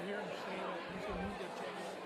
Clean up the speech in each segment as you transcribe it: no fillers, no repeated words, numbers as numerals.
hear him say that he's going to move the channel.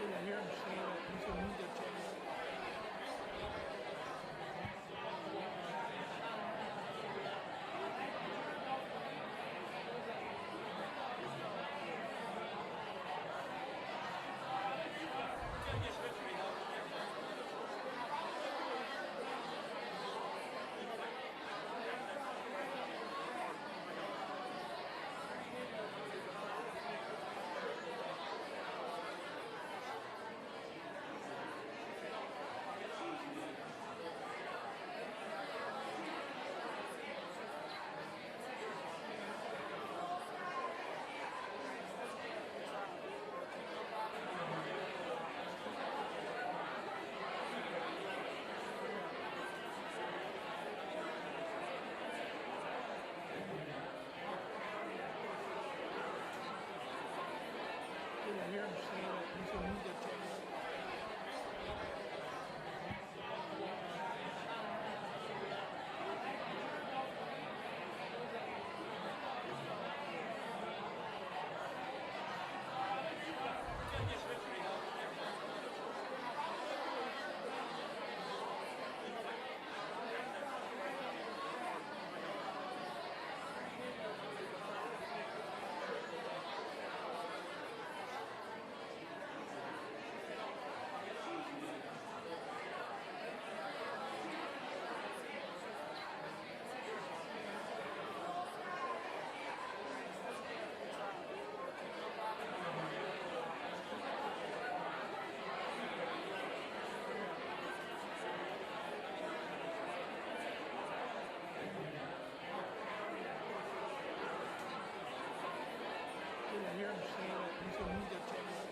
I hear him say that he's going to move the channel. I hear him say that he's going to move the channel. I hear him say that he's going to move the channel.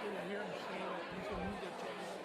I hear him say that he's going to move the channel.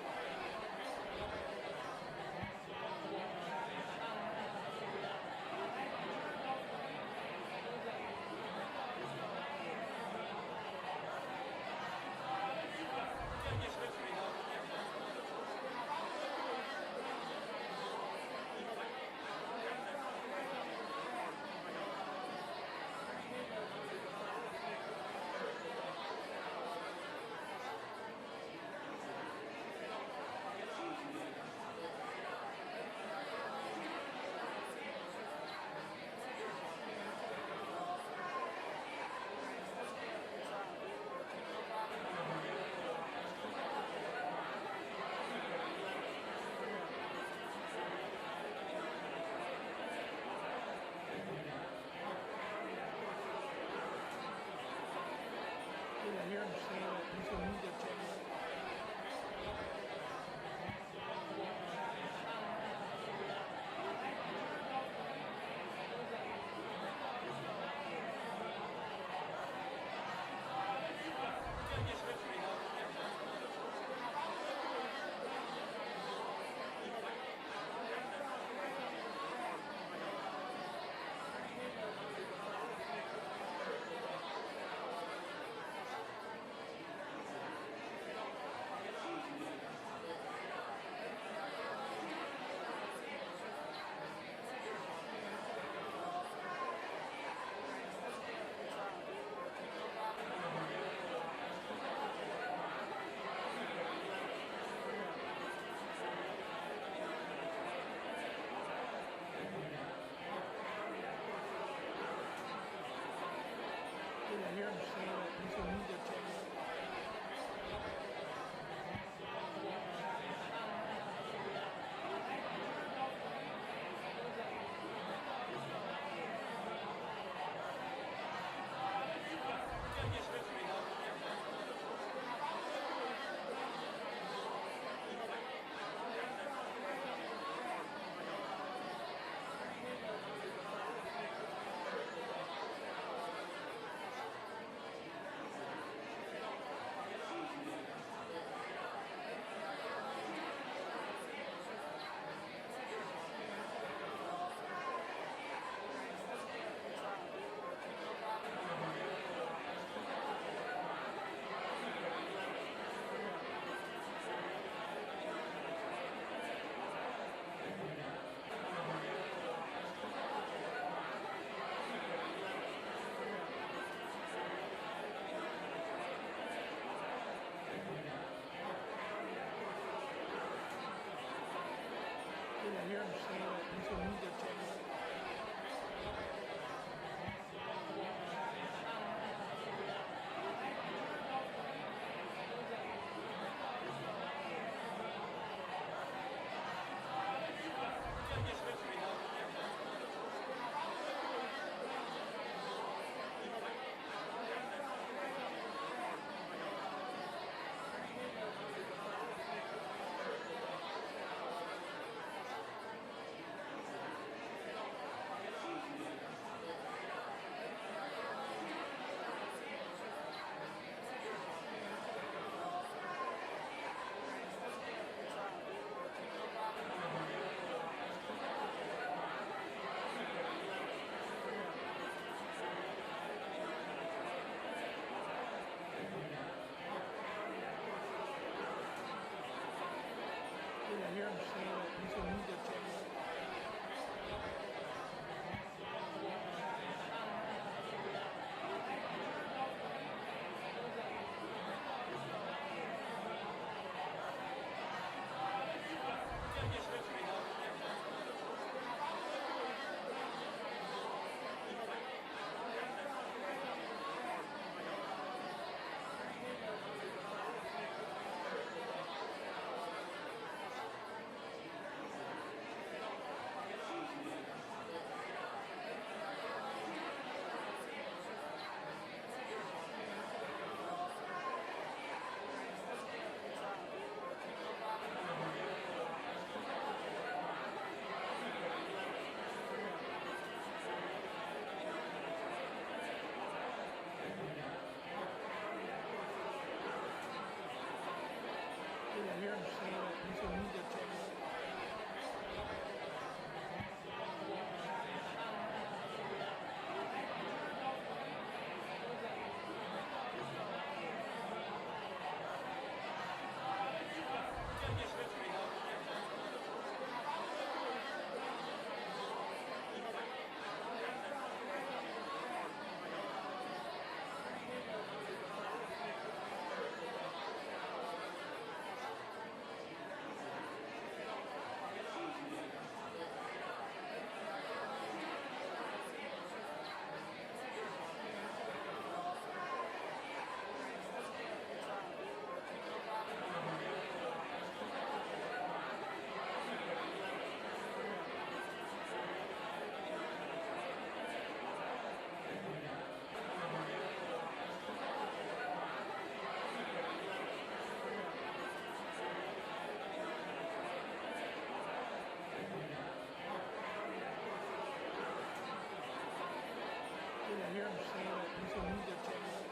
hear him say that he's a media channel.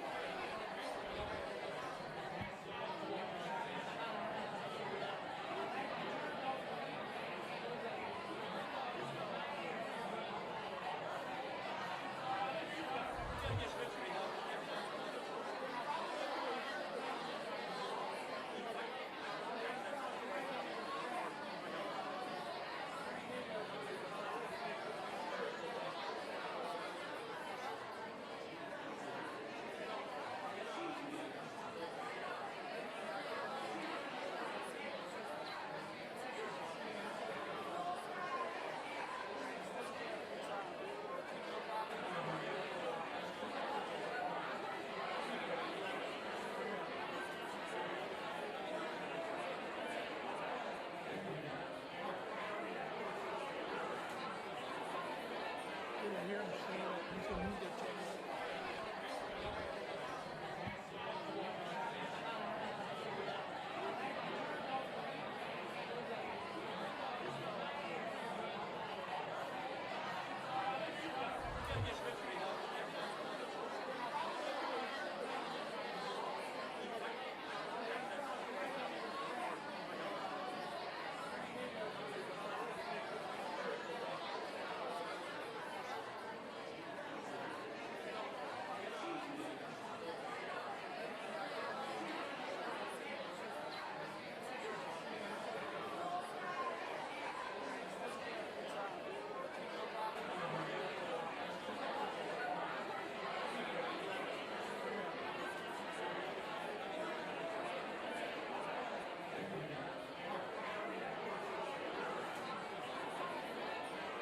I hear him say that he's a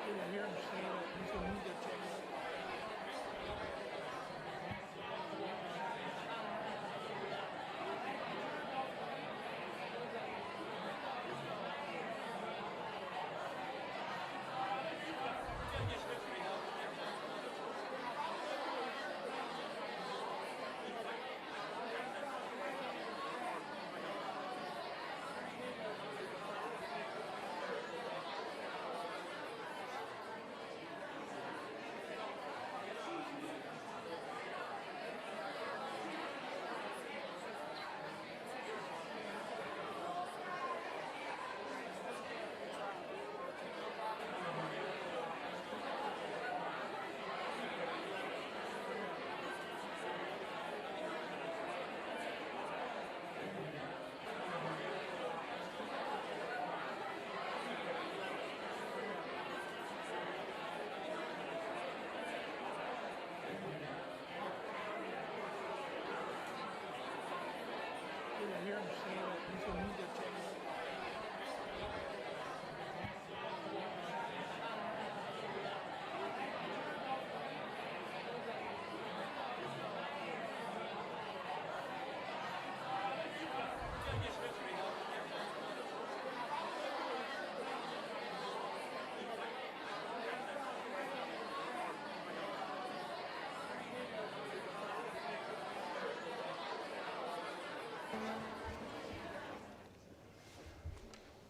media channel. I hear him say that he's a media channel. I hear him say that he's a media channel.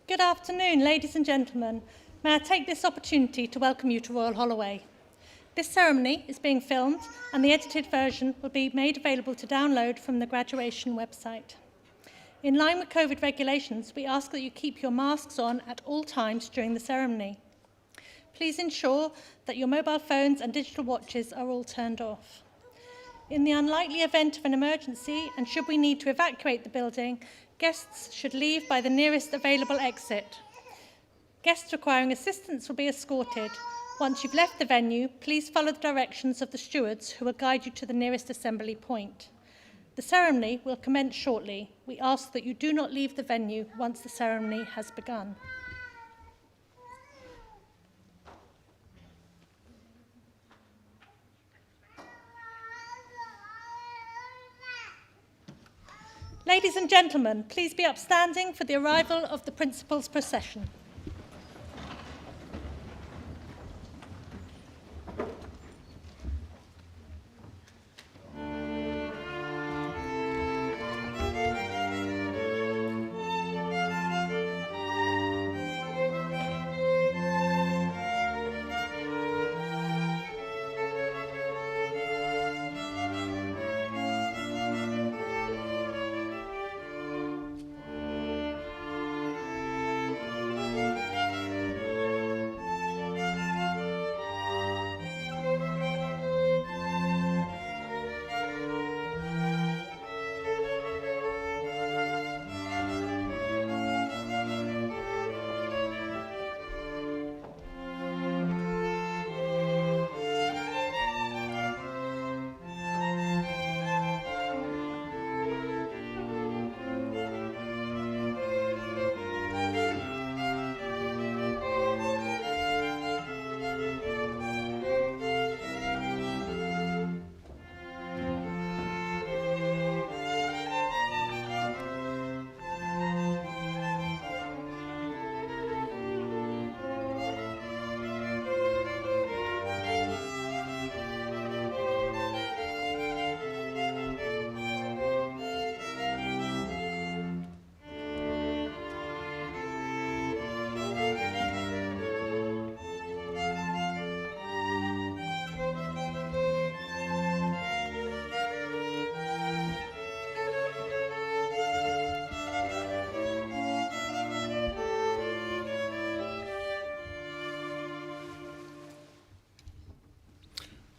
Good afternoon, ladies and gentlemen. May I take this opportunity to welcome you to Royal Holloway. This ceremony is being filmed and the edited version will be made available to download from the graduation website. In line with COVID regulations, we ask that you keep your masks on at all times during the ceremony. Please ensure that your mobile phones and digital watches are all turned off. In the unlikely event of an emergency, and should we need to evacuate the building, guests should leave by the nearest available exit. Guests requiring assistance will be escorted. Once you've left the venue, please follow the directions of the stewards who will guide you to the nearest assembly point. The ceremony will commence shortly. We ask that you do not leave the venue once the ceremony has begun. Ladies and gentlemen, please be upstanding for the arrival of the Principal's procession.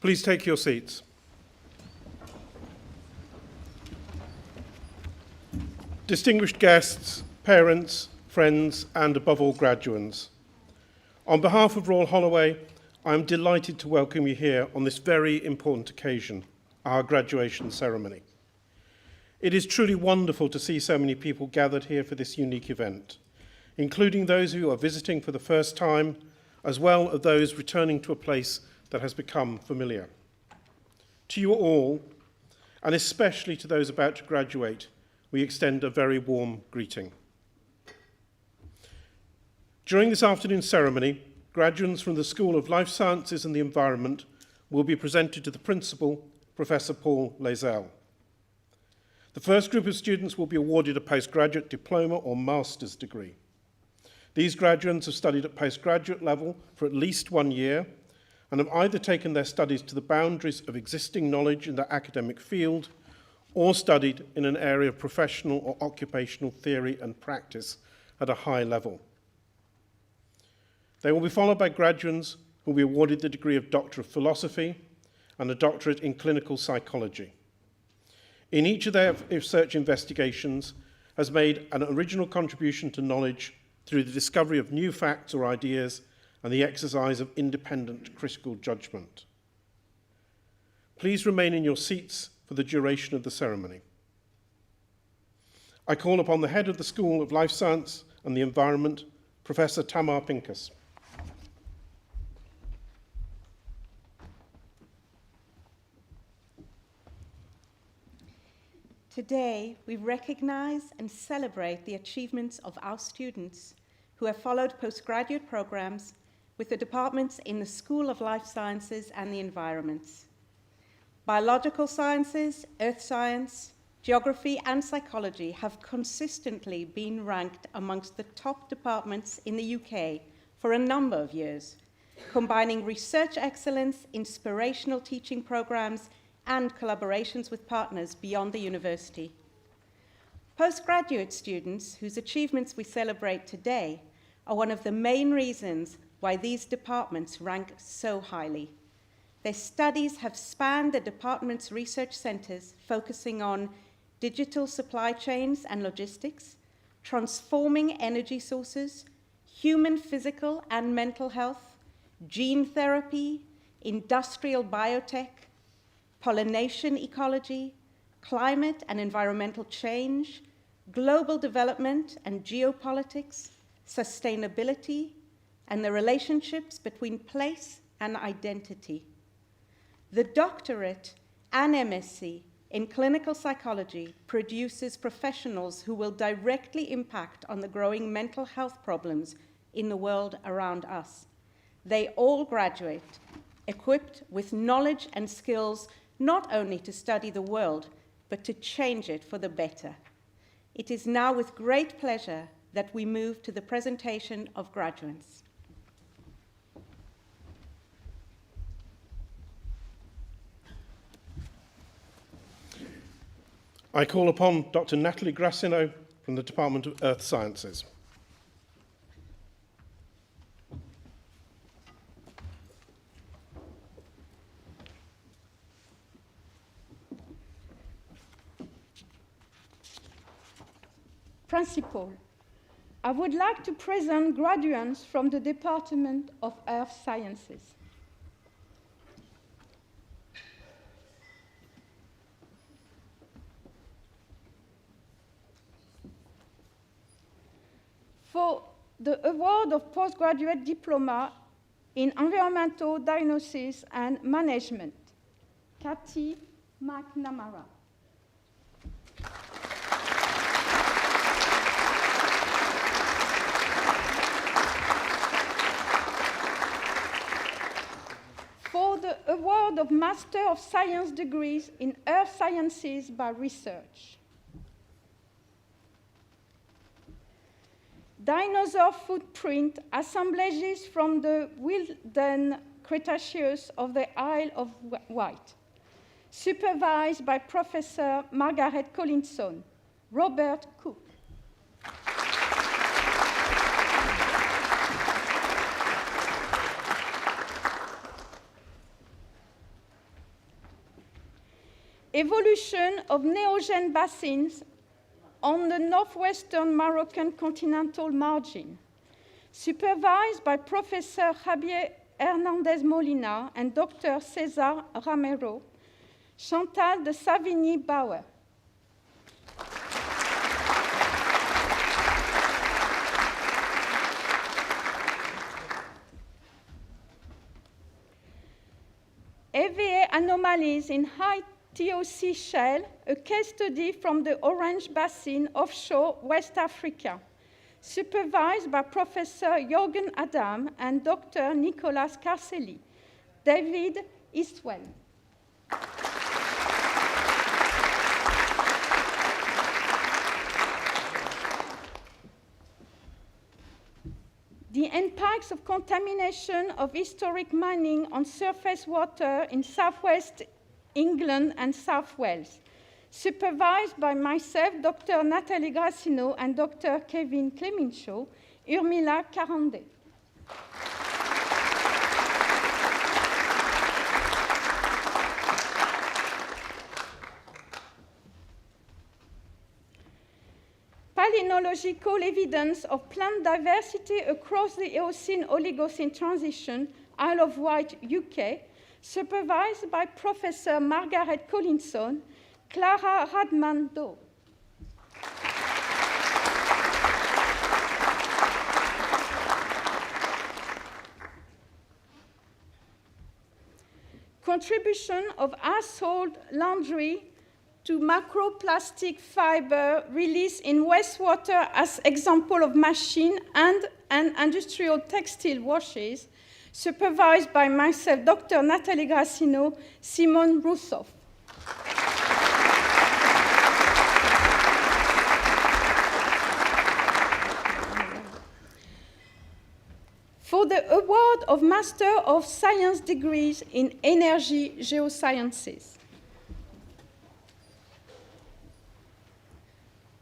Please take your seats. Distinguished guests, parents, friends, and above all, graduands. On behalf of Royal Holloway, I am delighted to welcome you here on this very important occasion, our graduation ceremony. It is truly wonderful to see so many people gathered here for this unique event, including those who are visiting for the first time, as well as those returning to a place that has become familiar. To you all, and especially to those about to graduate, we extend a very warm greeting. During this afternoon's ceremony, graduates from the School of Life Sciences and the Environment will be presented to the Principal, Professor Paul Lazell. The first group of students will be awarded a postgraduate diploma or master's degree. These graduates have studied at postgraduate level for at least 1 year and have either taken their studies to the boundaries of existing knowledge in their academic field or studied in an area of professional or occupational theory and practice at a high level. They will be followed by graduates who will be awarded the degree of Doctor of Philosophy and a doctorate in clinical psychology. In each of their research investigations has made an original contribution to knowledge through the discovery of new facts or ideas and the exercise of independent critical judgment. Please remain in your seats for the duration of the ceremony. I call upon the head of the School of Life Science and the Environment, Professor Tamar Pincus. Today, we recognize and celebrate the achievements of our students who have followed postgraduate programs with the departments in the School of Life Sciences and the Environment. Biological sciences, earth science, geography, and psychology have consistently been ranked amongst the top departments in the UK for a number of years, combining research excellence, inspirational teaching programs, and collaborations with partners beyond the university. Postgraduate students, whose achievements we celebrate today, are one of the main reasons why these departments rank so highly. Their studies have spanned the department's research centers, focusing on digital supply chains and logistics, transforming energy sources, human physical and mental health, gene therapy, industrial biotech, pollination ecology, climate and environmental change, global development and geopolitics, sustainability, and the relationships between place and identity. The doctorate and MSc in clinical psychology produces professionals who will directly impact on the growing mental health problems in the world around us. They all graduate equipped with knowledge and skills not only to study the world, but to change it for the better. It is now with great pleasure that we move to the presentation of graduates. I call upon Dr. Natalie Grassino from the Department of Earth Sciences. Principal, I would like to present graduates from the Department of Earth Sciences. For the award of postgraduate diploma in environmental diagnosis and management, Kathy McNamara. For the award of Master of Science degrees in Earth Sciences by Research. Dinosaur footprint assemblages from the Wilden Cretaceous of the Isle of Wight, supervised by Professor Margaret Collinson, Robert Cook. evolution of neogen basins on the northwestern Moroccan continental margin, supervised by Professor Javier Hernandez Molina and Dr. César Ramero, Chantal de Savigny-Bauer. EVA anomalies in high TOC shale, a case study from the Orange Basin offshore West Africa, supervised by Professor Jürgen Adam and Dr. Nicolas Carcelli. David Eastwell. The impacts of contamination of historic mining on surface water in southwest England and South Wales, supervised by myself, Dr. Nathalie Grassino, and Dr. Kevin Clemenceau, Urmila Karande. Palynological evidence of plant diversity across the Eocene-Oligocene transition, Isle of Wight, UK, supervised by Professor Margaret Collinson, Clara Radman-Doe. Contribution of household laundry to macroplastic fiber release in wastewater as example of machine and industrial textile washes, supervised by myself, Dr. Nathalie Grassino, Simone Rousseau. For the award of Master of Science degrees in Energy Geosciences,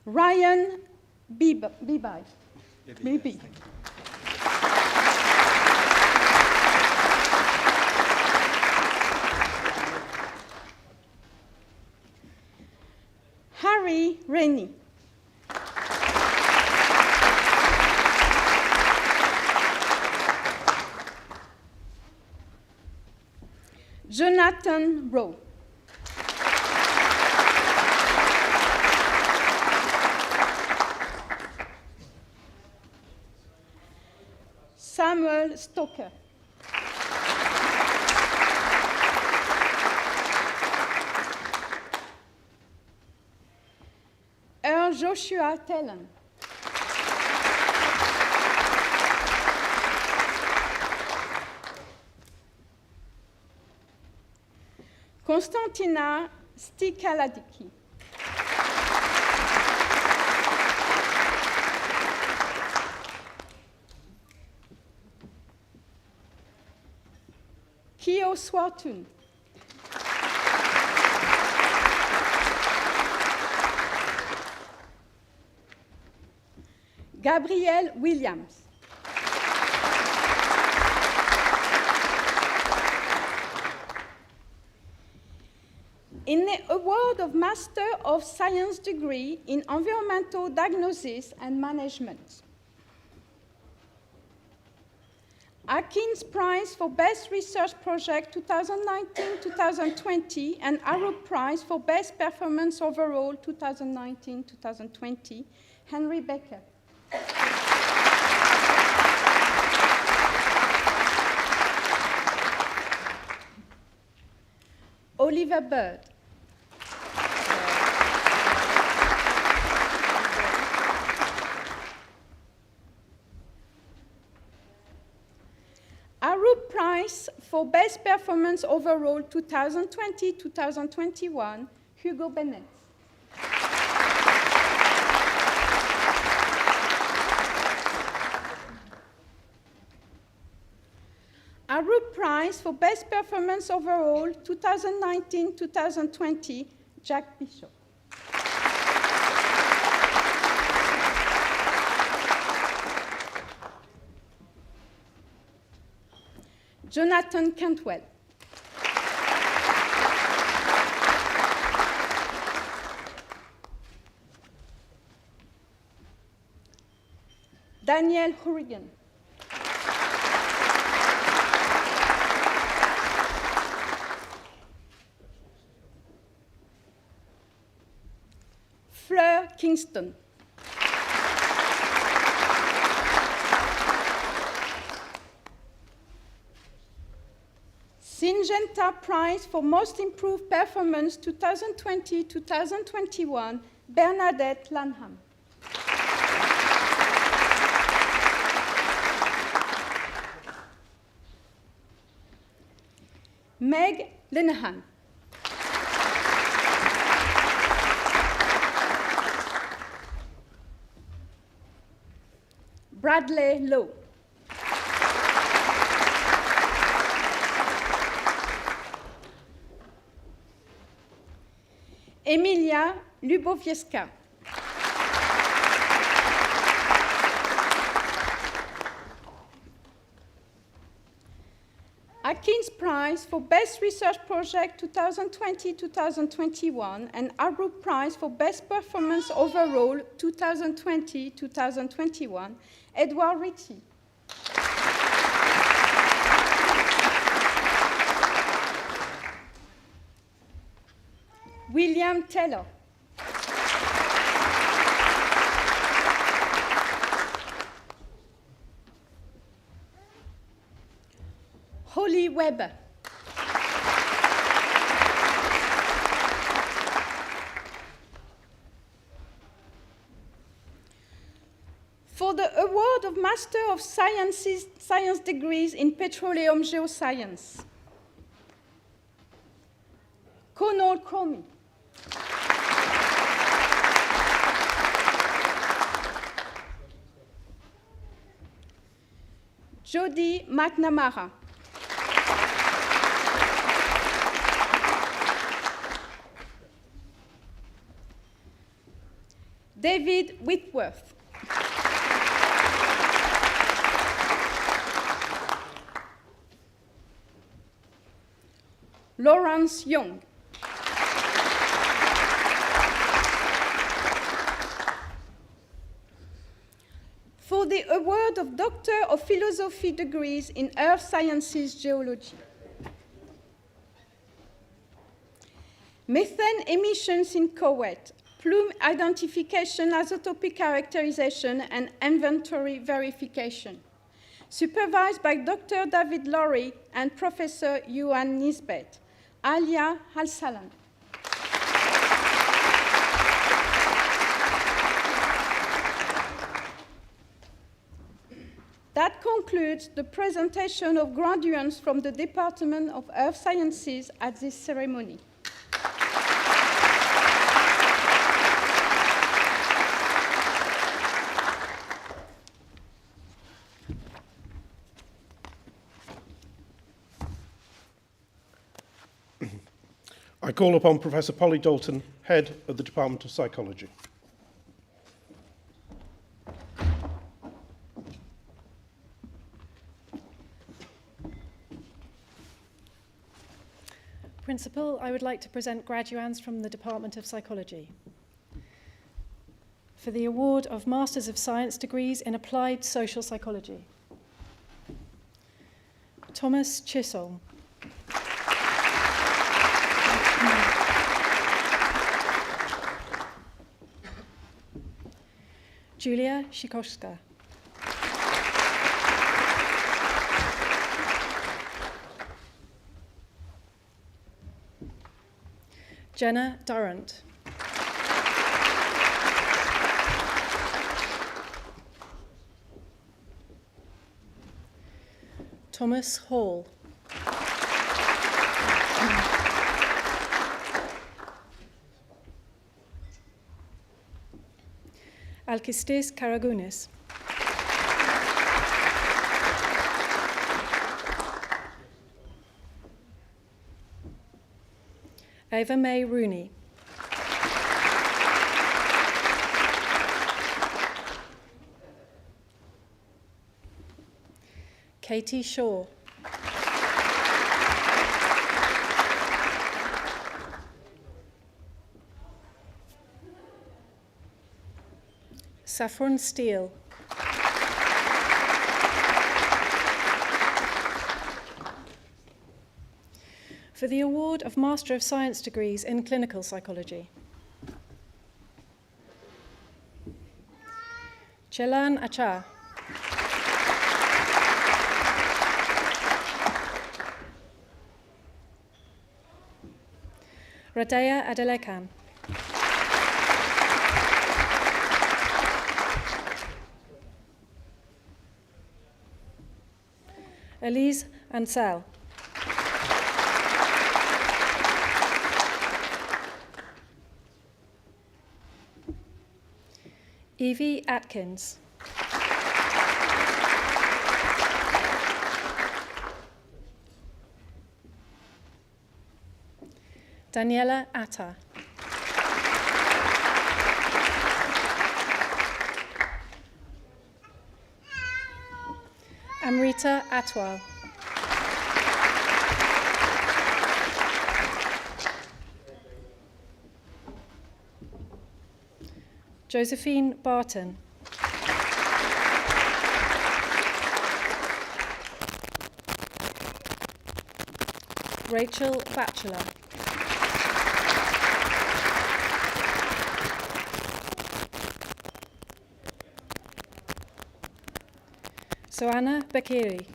Ryan Beebe. Harry Rennie. Jonathan Rowe. Samuel Stoker. Earl Joshua Tellen. Konstantina Stikaladiki. Kio Swatun. Gabrielle Williams. In the award of Master of Science degree in Environmental Diagnosis and Management, Atkins Prize for Best Research Project 2019-2020 and Arup Prize for Best Performance Overall 2019-2020, Henry Becker. Oliver Bird. Arup Prize for Best Performance Overall 2020-2021, Hugo Bennett. Arup Prize for Best Performance Overall 2019-2020, Jack Bishop. Jonathan Cantwell. Daniel Hourigan. Fleur Kingston. Syngenta Prize for Most Improved Performance 2020-2021, Bernadette Lanham. Meg Linehan. Bradley Lowe. Emilia Lubowieska. Atkins Prize for Best Research Project 2020-2021 and Albrook Prize for Best Performance Overall 2020-2021, Edward Ritchie. William Taylor. Holly Webber. For the award of Master of Science degrees in Petroleum Geoscience, Conal Cromie. Jody McNamara. David Whitworth. Lawrence Young. For the award of Doctor of Philosophy degrees in Earth Sciences Geology. Methane emissions in Kuwait, plume identification, isotopic characterization, and inventory verification. Supervised by Dr. David Lowry and Professor Johan Nisbet. Alia Al-Salam. That concludes the presentation of graduates from the Department of Earth Sciences at this ceremony. I call upon Professor Polly Dalton, Head of the Department of Psychology. Principal, I would like to present graduands from the Department of Psychology for the award of Masters of Science degrees in Applied Social Psychology. Thomas Chisholm. Julia Shikoska. Jenna Durrant. Thomas Hall. Alkistis Karagounis. Ava May Rooney. Katie Shaw. Saffron Steele. for the award of Master of Science degrees in Clinical Psychology. Chelan Achar. Radea Adelekan. Elise Ansel. Evie Atkins. Daniela Atta. Amrita Atwal. Josephine Barton. Rachel Batchelor. Soana Bekiri.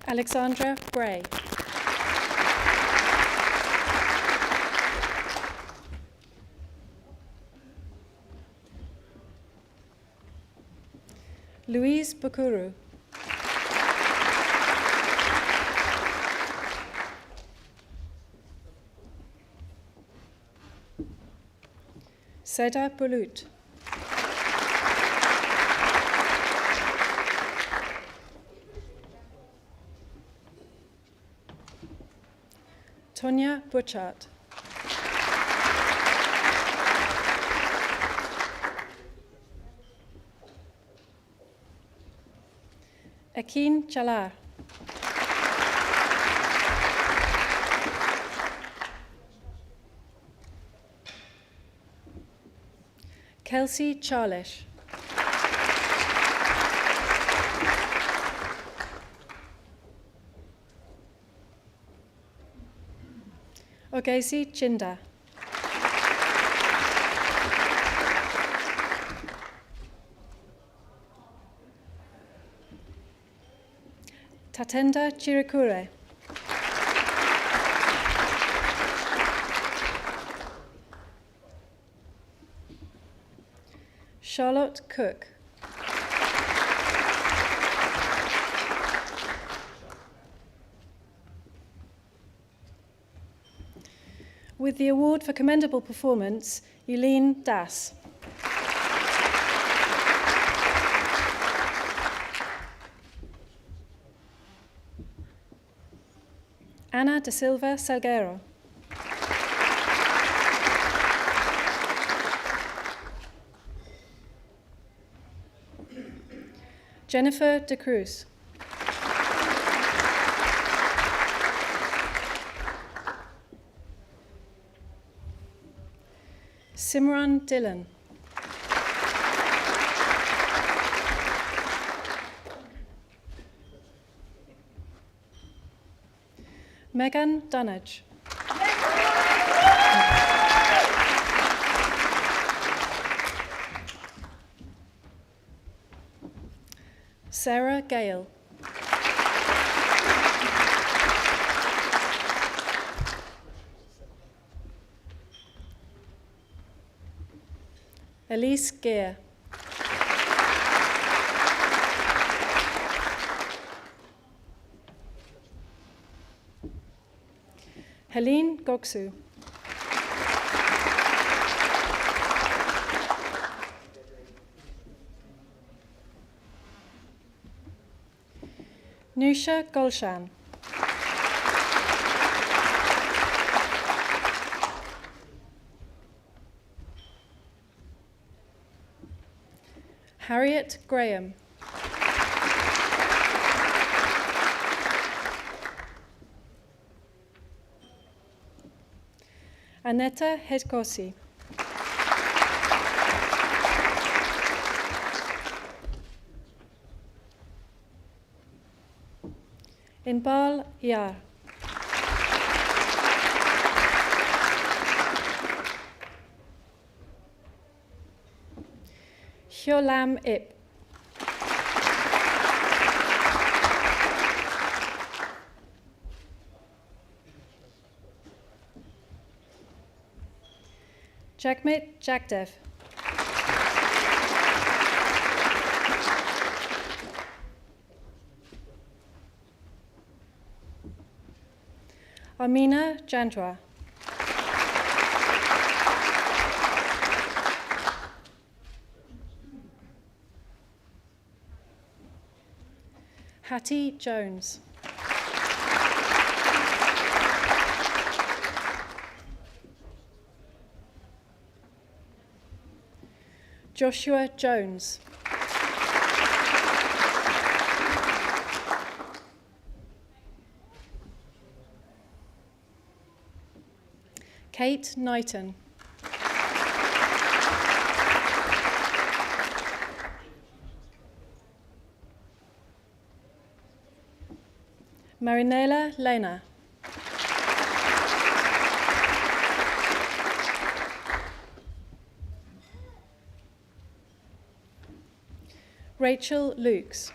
Alexandra Bray. Louise Bukuru. Seda Bulut. Tonya Butchart. Akin Chalar. Kelsey Charlish. Ogesi Chinda. Tatenda Chirikure. Charlotte Cook. With the award for commendable performance, Eileen Das. Ana da Silva Salguero. Jennifer de Cruz. Simran Dillon. Megan Dunnage. Sarah Gale. Elise Gear. Helene Goksu. Nusha Golshan. Harriet Graham. Aneta Hedkosi. Inbal Yar. Hyolam Ip. Jagmeet Jagdev. Amina Jandra. Hattie Jones. Joshua Jones. Kate Knighton. Marinela Lena. Rachel Lukes.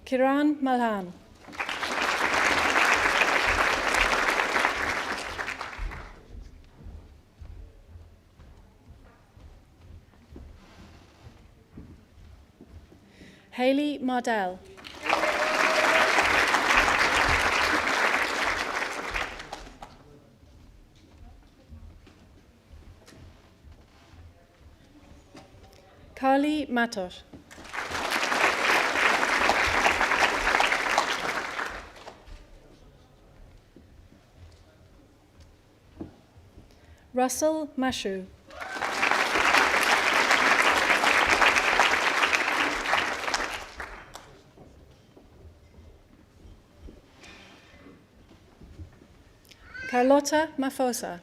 Kiran Malhan. Hayley Mardell. Carly Matos. Russell Mashu. Carlotta Mafosa.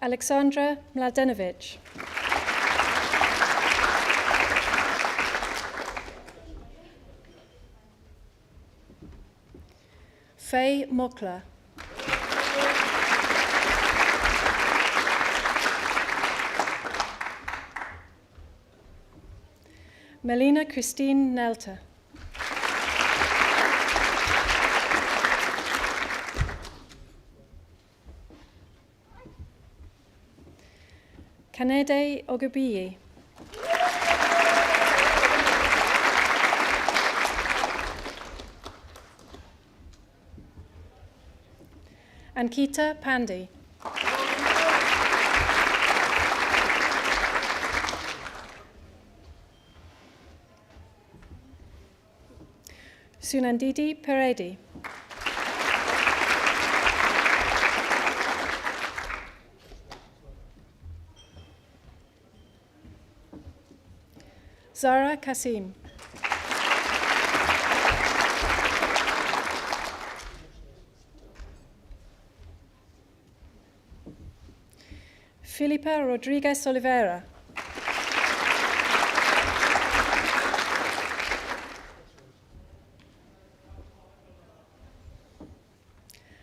Alexandra Mladenovic. Faye Mokla. Melina Christine Nelta. Kanede Ogubiyi. Ankita Pandey. Sunandidi Peredi. Zara Kasim. Filipa Rodriguez Oliveira.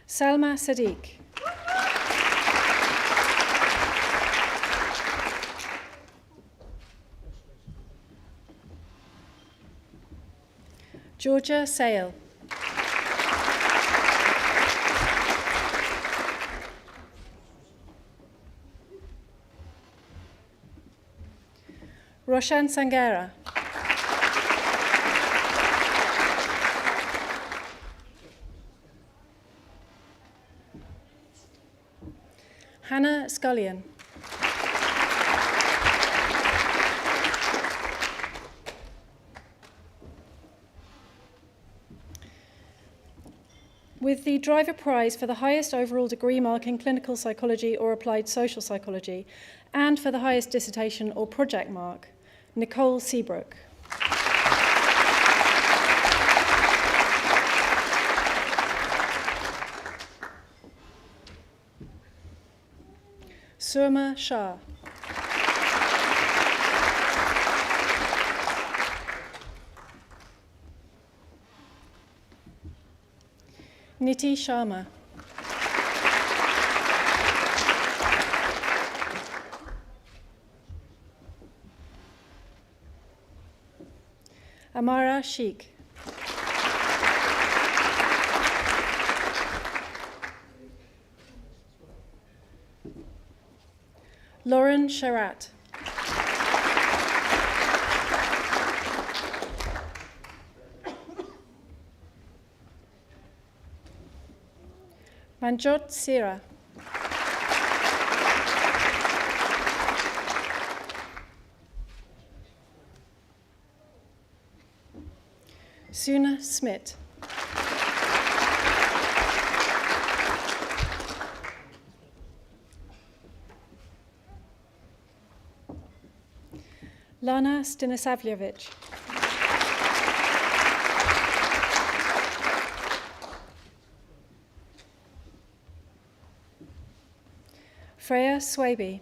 Salma Sadiq. Georgia Sale. Roshan Sangara. Hannah Scullion. With the Driver Prize for the highest overall degree mark in clinical psychology or applied social psychology, and for the highest dissertation or project mark, Nicole Seabrook. Surma Shah. Niti Sharma. Amara Sheikh. Lauren Sharat. Manjot Sira. Suna Smith. Lana Stanisavljevic. Freya Swaby.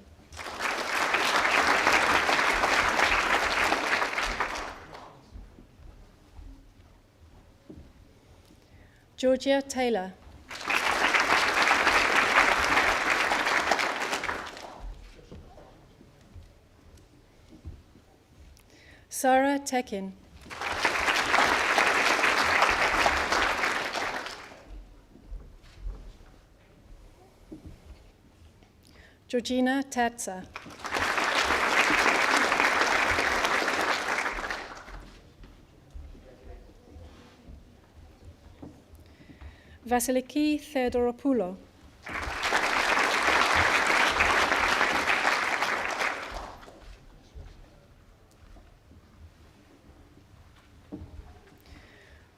Georgia Taylor. Sarah Tekin. Georgina Tatsa. Vasiliki Theodoropoulou.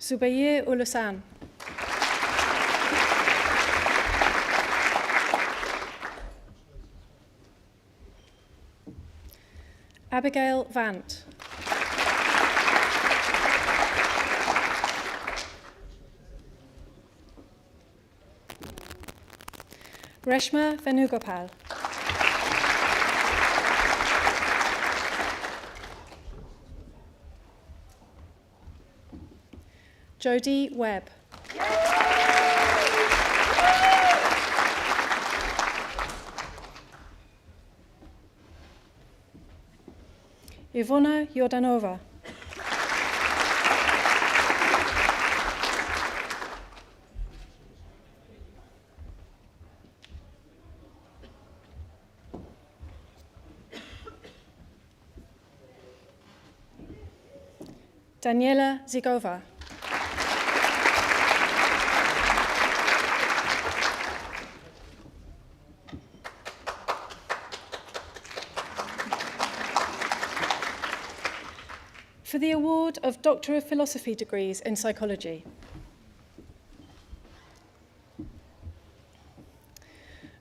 Zubair Ulusan. Abigail Vant. Reshma Venugopal. Jodie Webb. Ivona Yordanova. Daniela Zigova. For the award of Doctor of Philosophy degrees in psychology.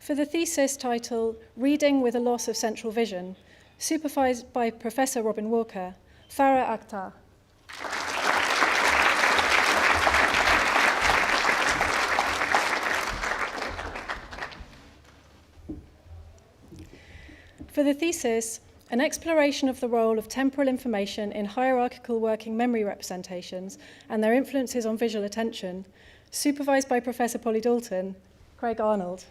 For the thesis title, Reading with a Loss of Central Vision, supervised by Professor Robin Walker, Farah Akhtar. For the thesis, an exploration of the role of temporal information in hierarchical working memory representations and their influences on visual attention, supervised by Professor Polly Dalton, Craig Arnold.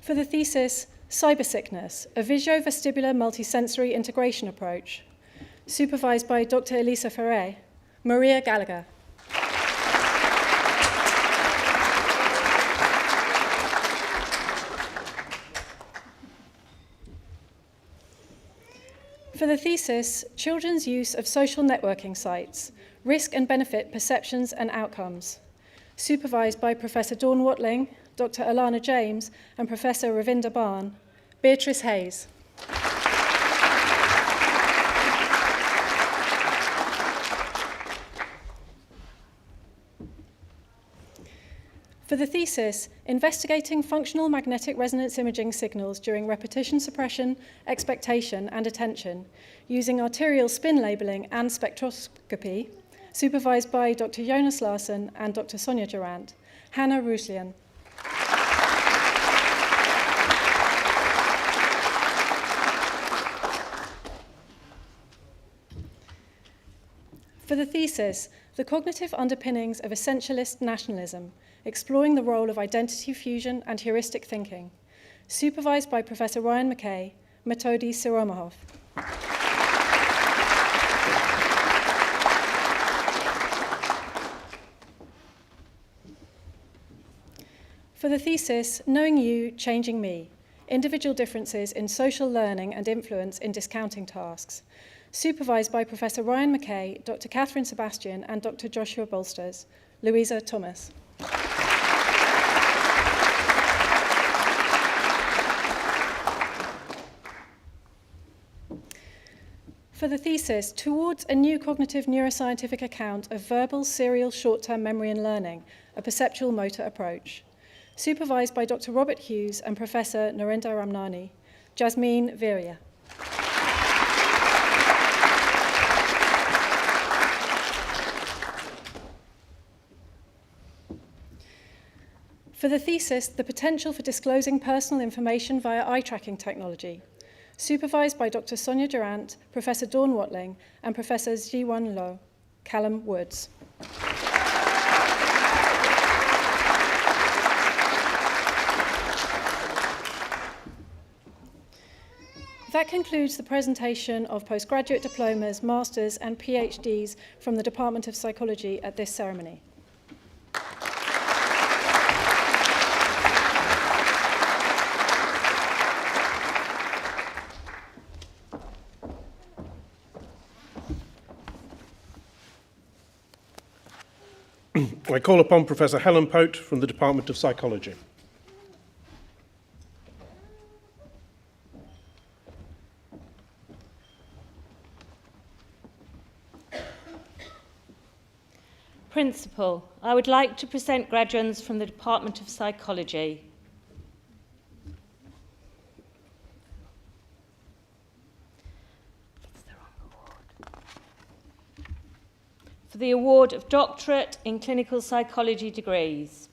For the thesis, Cybersickness, a visuo-vestibular multisensory integration approach, supervised by Dr. Elisa Ferrer, Maria Gallagher. For the thesis, Children's Use of Social Networking Sites, Risk and Benefit Perceptions and Outcomes, supervised by Professor Dawn Watling, Dr. Alana James, and Professor Ravinder Barn, Beatrice Hayes. For For the thesis, Investigating Functional Magnetic Resonance Imaging Signals During Repetition Suppression, Expectation and Attention, using arterial spin labeling and spectroscopy, supervised by Dr. Jonas Larsson and Dr. Sonja Durant. Hannah Ruslian. For the thesis, The Cognitive Underpinnings of Essentialist Nationalism, Exploring the Role of Identity Fusion and Heuristic Thinking, supervised by Professor Ryan McKay, Metodi Siromahov. For the thesis, Knowing You, Changing Me, Individual Differences in Social Learning and Influence in Discounting Tasks, supervised by Professor Ryan McKay, Dr. Catherine Sebastian and Dr. Joshua Bolsters. Louisa Thomas. For the thesis, Towards a New Cognitive Neuroscientific Account of Verbal Serial Short-Term Memory and Learning, a Perceptual Motor Approach, supervised by Dr. Robert Hughes and Professor Narinder Ramnani. Jasmine Viria. For the thesis, The Potential for Disclosing Personal Information via Eye Tracking Technology, supervised by Dr. Sonja Durant, Professor Dawn Watling, and Professor Jiwon Lo, Callum Woods. That concludes the presentation of postgraduate diplomas, masters, and PhDs from the Department of Psychology at this ceremony. I call upon Professor Helen Pote from the Department of Psychology. Principal, I would like to present graduates from the Department of Psychology. For the award of Doctorate in Clinical Psychology degrees.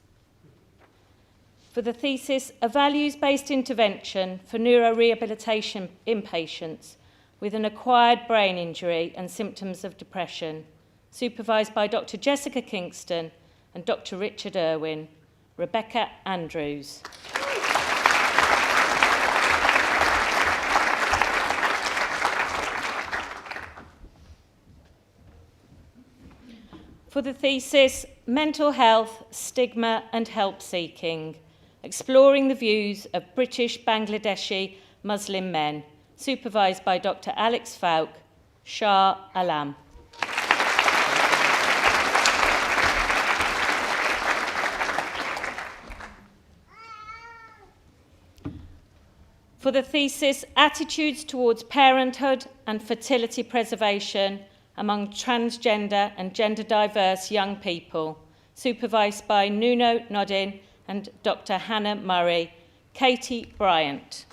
For the thesis, A Values-Based Intervention for Neurorehabilitation in Patients with an Acquired Brain Injury and Symptoms of Depression, supervised by Dr. Jessica Kingston and Dr. Richard Irwin. Rebecca Andrews. For the thesis, Mental Health, Stigma and Help Seeking, exploring the views of British Bangladeshi Muslim men, supervised by Dr. Alex Falk, Shah Alam. For the thesis, Attitudes Towards Parenthood and Fertility Preservation among Transgender and Gender Diverse Young People, supervised by Nuno Nodin and Dr. Hannah Murray. Katie Bryant.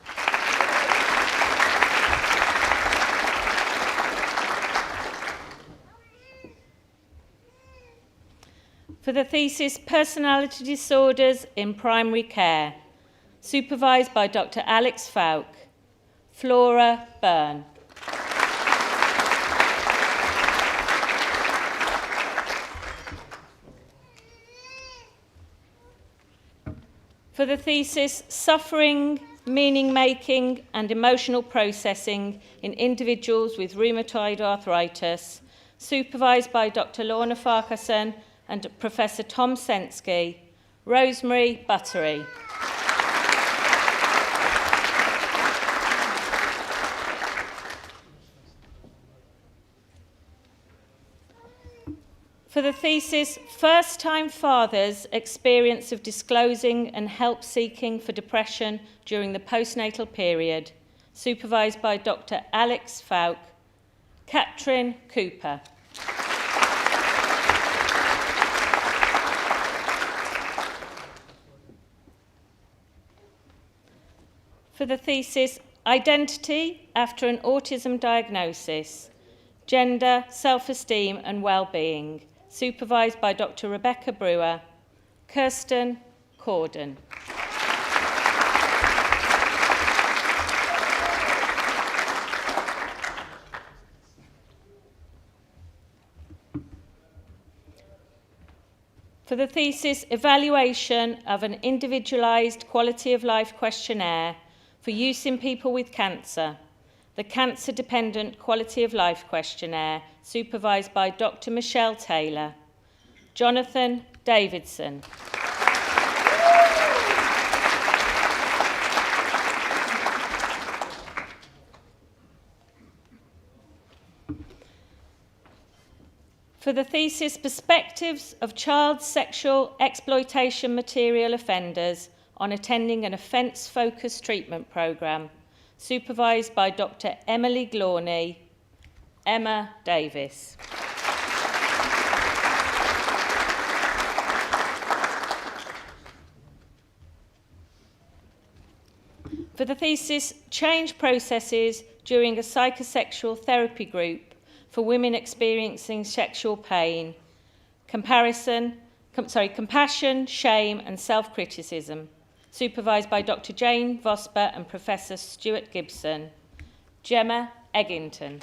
For the thesis, Personality Disorders in Primary Care, supervised by Dr. Alex Falk. Flora Byrne. For the thesis, Suffering, Meaning-Making and Emotional Processing in Individuals with Rheumatoid Arthritis, supervised by Dr. Lorna Farquharson and Professor Tom Sensky. Rosemary Buttery. For the thesis, First-Time Fathers' Experience of Disclosing and Help Seeking for Depression During the Postnatal Period, supervised by Dr. Alex Falk. Katrin Cooper. For the thesis, Identity after an autism diagnosis, Gender, Self-Esteem and Wellbeing, supervised by Dr. Rebecca Brewer, Kirsten Corden. For the thesis, Evaluation of an Individualised Quality of Life Questionnaire for use in people with cancer, the Cancer Dependent Quality of Life Questionnaire, supervised by Dr. Michelle Taylor, Jonathan Davidson. For the thesis, Perspectives of Child Sexual Exploitation Material Offenders on Attending an Offence-Focused Treatment Programme, supervised by Dr. Emily Glawney, Emma Davis. For the thesis, Change Processes during a Psychosexual Therapy Group for Women Experiencing Sexual Pain, Compassion, Shame and Self-Criticism, supervised by Dr. Jane Vosper and Professor Stuart Gibson, Gemma Eggington.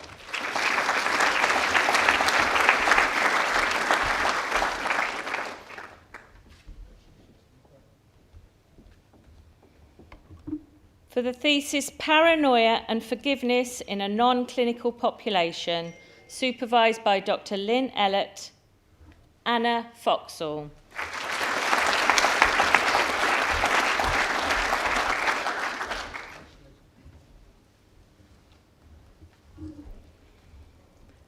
For the thesis, Paranoia and Forgiveness in a Non-Clinical Population, supervised by Dr. Lynn Ellett, Anna Foxall.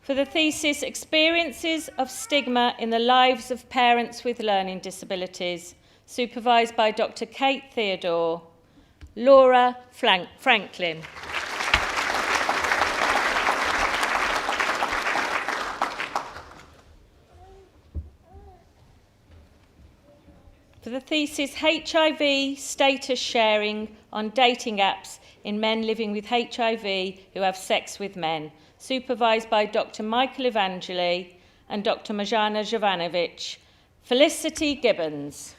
For the thesis, Experiences of Stigma in the Lives of Parents with Learning Disabilities, supervised by Dr. Kate Theodore, Laura Franklin. For the thesis, HIV Status Sharing on Dating Apps in Men Living with HIV who have sex with men, supervised by Dr. Michael Evangeli and Dr. Majana Jovanovic, Felicity Gibbons.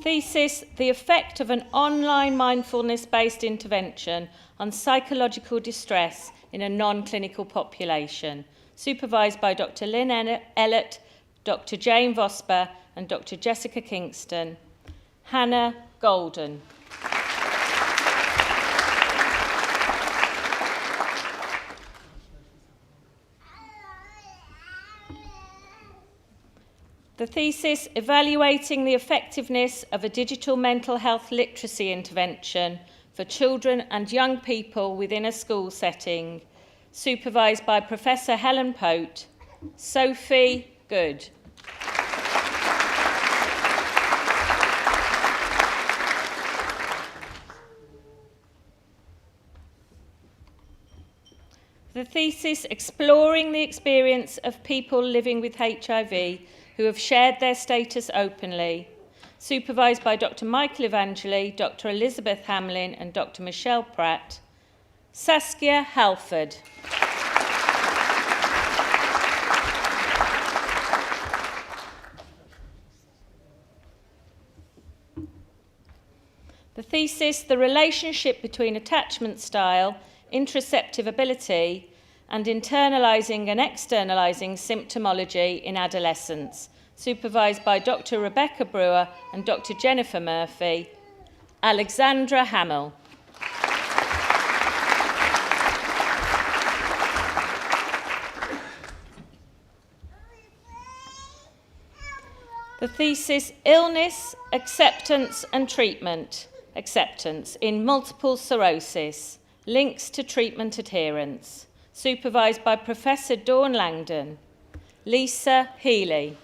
Thesis, The Effect of an Online Mindfulness-Based Intervention on Psychological Distress in a Non-Clinical Population, supervised by Dr. Lynn Ellett, Dr. Jane Vosper and Dr. Jessica Kingston, Hannah Golden. The thesis, Evaluating the Effectiveness of a Digital Mental Health Literacy Intervention for Children and Young People within a School Setting, supervised by Professor Helen Pote, Sophie Good. The thesis, Exploring the Experience of People Living with HIV who have shared their status openly, supervised by Dr. Michael Evangeli, Dr. Elizabeth Hamlin and Dr. Michelle Pratt, Saskia Halford. The thesis, The Relationship Between Attachment Style, Interoceptive Ability, and Internalising and Externalising Symptomology in Adolescence, supervised by Dr. Rebecca Brewer and Dr. Jennifer Murphy, Alexandra Hamill. The thesis, Illness, Acceptance and Treatment, Acceptance in Multiple Sclerosis, Links to Treatment Adherence, supervised by Professor Dawn Langdon, Lisa Healy.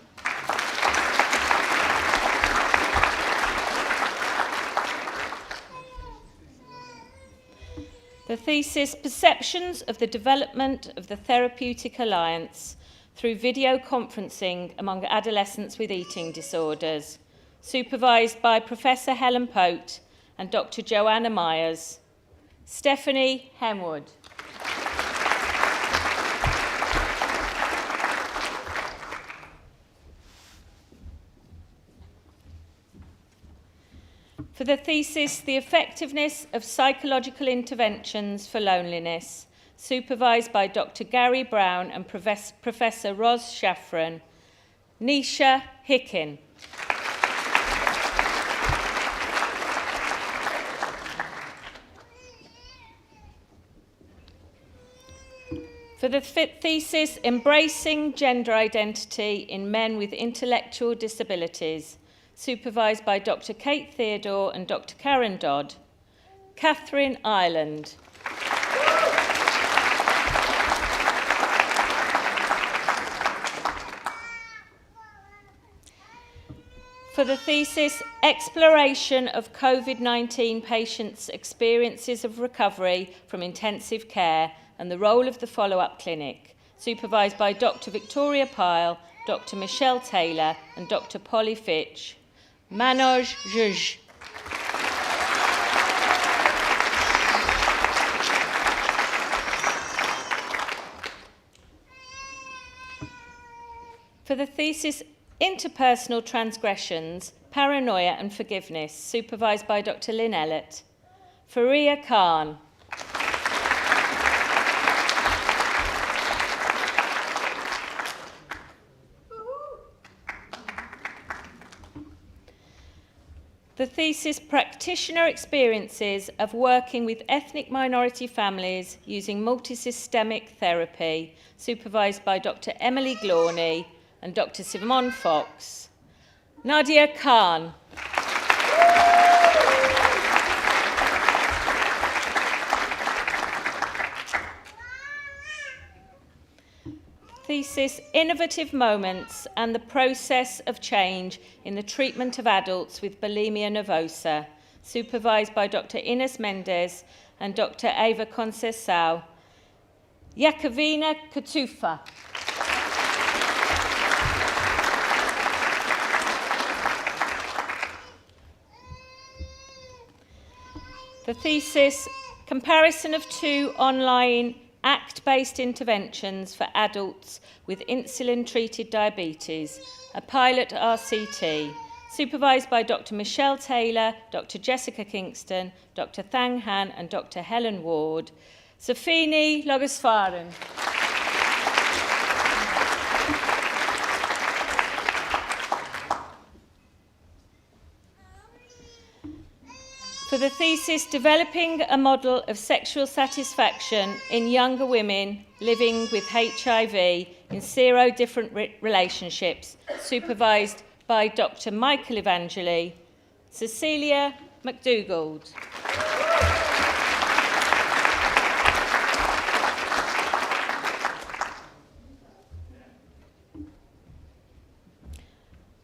The thesis, Perceptions of the Development of the Therapeutic Alliance through video conferencing among adolescents with eating disorders, supervised by Professor Helen Pote and Dr. Joanna Myers. Stephanie Hemwood. For the thesis, The Effectiveness of Psychological Interventions for Loneliness, supervised by Dr. Gary Brown and Professor Ros Shafran, Nisha Hickin. For the thesis, Embracing Gender Identity in Men with Intellectual Disabilities, supervised by Dr. Kate Theodore and Dr. Karen Dodd, Catherine Ireland. For the thesis, Exploration of COVID-19 Patients' Experiences of Recovery from Intensive Care and the Role of the Follow-Up Clinic, supervised by Dr. Victoria Pyle, Dr. Michelle Taylor and Dr. Polly Fitch, Manoj Juj. For the thesis, Interpersonal Transgressions, Paranoia and Forgiveness, supervised by Dr. Lynn Ellett, Faria Khan. The thesis, Practitioner Experiences of Working with Ethnic Minority Families Using Multisystemic Therapy, supervised by Dr. Emily Glawney and Dr. Simone Fox. Nadia Khan. Thesis, Innovative Moments and the Process of Change in the Treatment of Adults with Bulimia Nervosa, supervised by Dr. Ines Mendez and Dr. Eva Conceição. Yakovina Katufa. The thesis, Comparison of two online ACT-based interventions for adults with insulin-treated diabetes, a pilot RCT, supervised by Dr. Michelle Taylor, Dr. Jessica Kingston, Dr. Thang Han and Dr. Helen Ward. Safini Logasfaran. For the thesis, Developing a Model of Sexual Satisfaction in Younger Women Living with HIV in Sero-Different Relationships, supervised by Dr. Michael Evangeli, Cecilia McDougald.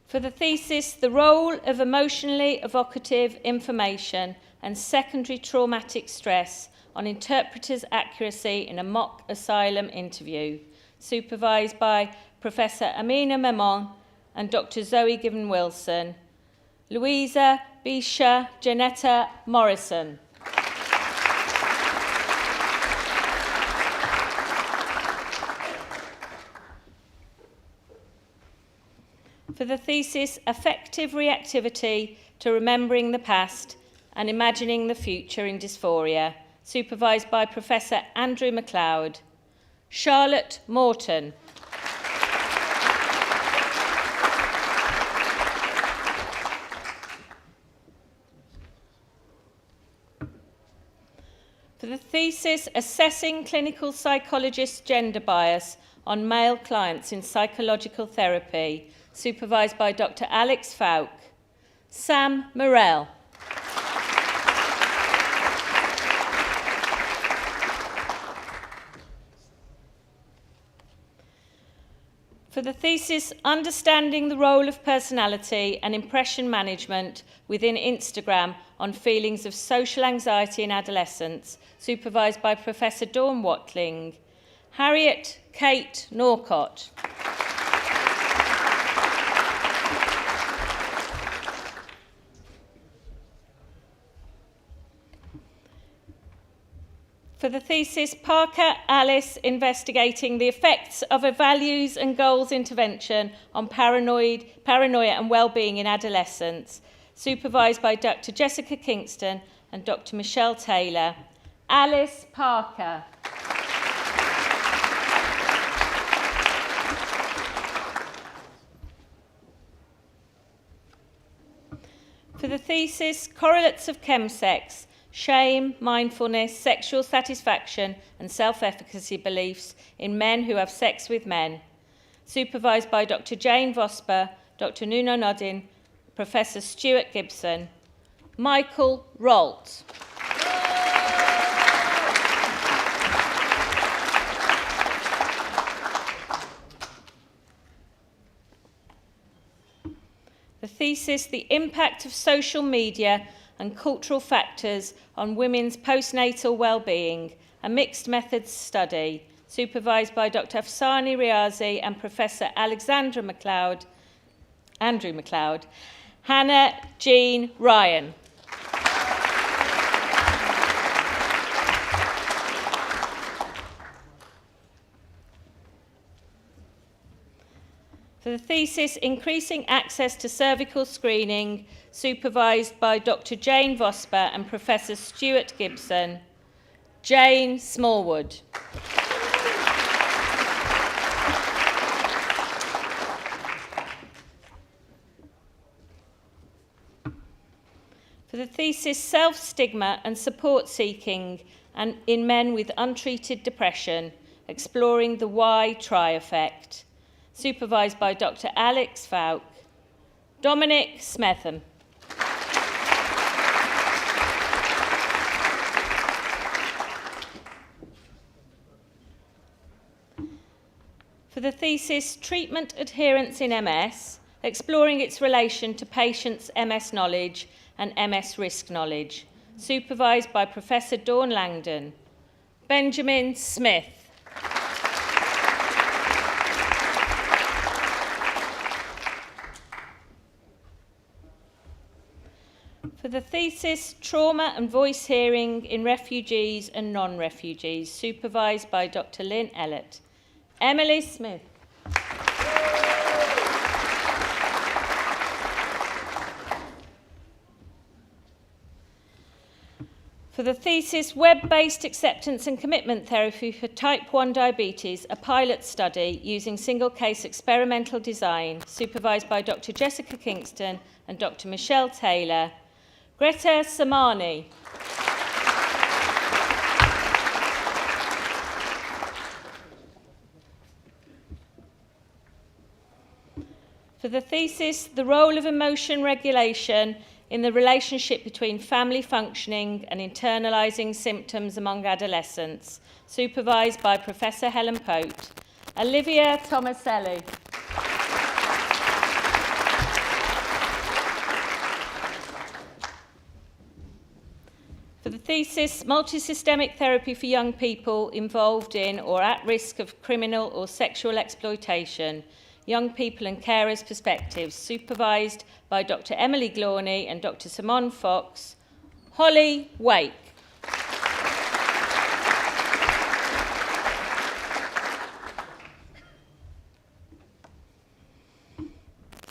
For the thesis, The Role of Emotionally Evocative Information and Secondary Traumatic Stress on Interpreters' Accuracy in a Mock Asylum Interview, supervised by Professor Amina Memon and Dr. Zoe Given-Wilson, Louisa Bisha Janetta Morrison. For the thesis, Effective Reactivity to Remembering the Past and Imagining the Future in Dysphoria, supervised by Professor Andrew MacLeod, Charlotte Morton. For the thesis, Assessing Clinical Psychologists' Gender Bias on Male Clients in Psychological Therapy, supervised by Dr. Alex Falk, Sam Morell. For the thesis, Understanding the Role of Personality and Impression Management within Instagram on Feelings of Social Anxiety in Adolescence, supervised by Professor Dawn Watling, Harriet Kate Norcott. For the thesis, Parker Alice investigating the effects of a values and goals intervention on paranoia and well-being in adolescents, supervised by Dr. Jessica Kingston and Dr. Michelle Taylor. Alice Parker. For the thesis, Correlates of Chemsex, Shame, Mindfulness, Sexual Satisfaction and Self-Efficacy Beliefs in Men Who Have Sex with Men, supervised by Dr. Jane Vosper, Dr. Nuno Nodin, Professor Stuart Gibson. Michael Rolt. The thesis, The Impact of Social Media and Cultural Factors on Women's Postnatal Wellbeing, a Mixed Methods Study, supervised by Dr. Afsani Riazi and Professor Andrew MacLeod. Hannah Jean Ryan. For the thesis, Increasing Access to Cervical Screening, supervised by Dr. Jane Vosper and Professor Stuart Gibson. Jane Smallwood. For the thesis, Self-Stigma and Support Seeking and in Men with Untreated Depression, exploring the why-try effect, supervised by Dr. Alex Falk. Dominic Smetham. For the thesis, Treatment Adherence in MS, exploring its relation to patients' MS knowledge and MS risk knowledge, supervised by Professor Dawn Langdon. Benjamin Smith. For the thesis, Trauma and Voice Hearing in Refugees and Non-Refugees, supervised by Dr. Lynn Ellett. Emily Smith. For the thesis, Web-Based Acceptance and Commitment Therapy for Type 1 Diabetes, a pilot study using single-case experimental design, supervised by Dr. Jessica Kingston and Dr. Michelle Taylor. Greta Samani. For the thesis, The Role of Emotion Regulation in the Relationship Between Family Functioning and Internalizing Symptoms Among Adolescents, supervised by Professor Helen Pote. Olivia Tomaselli. For the thesis, Multisystemic Therapy for Young People Involved in or at Risk of Criminal or Sexual Exploitation, Young People and Carers Perspectives, supervised by Dr. Emily Glawney and Dr. Simone Fox. Holly Wake.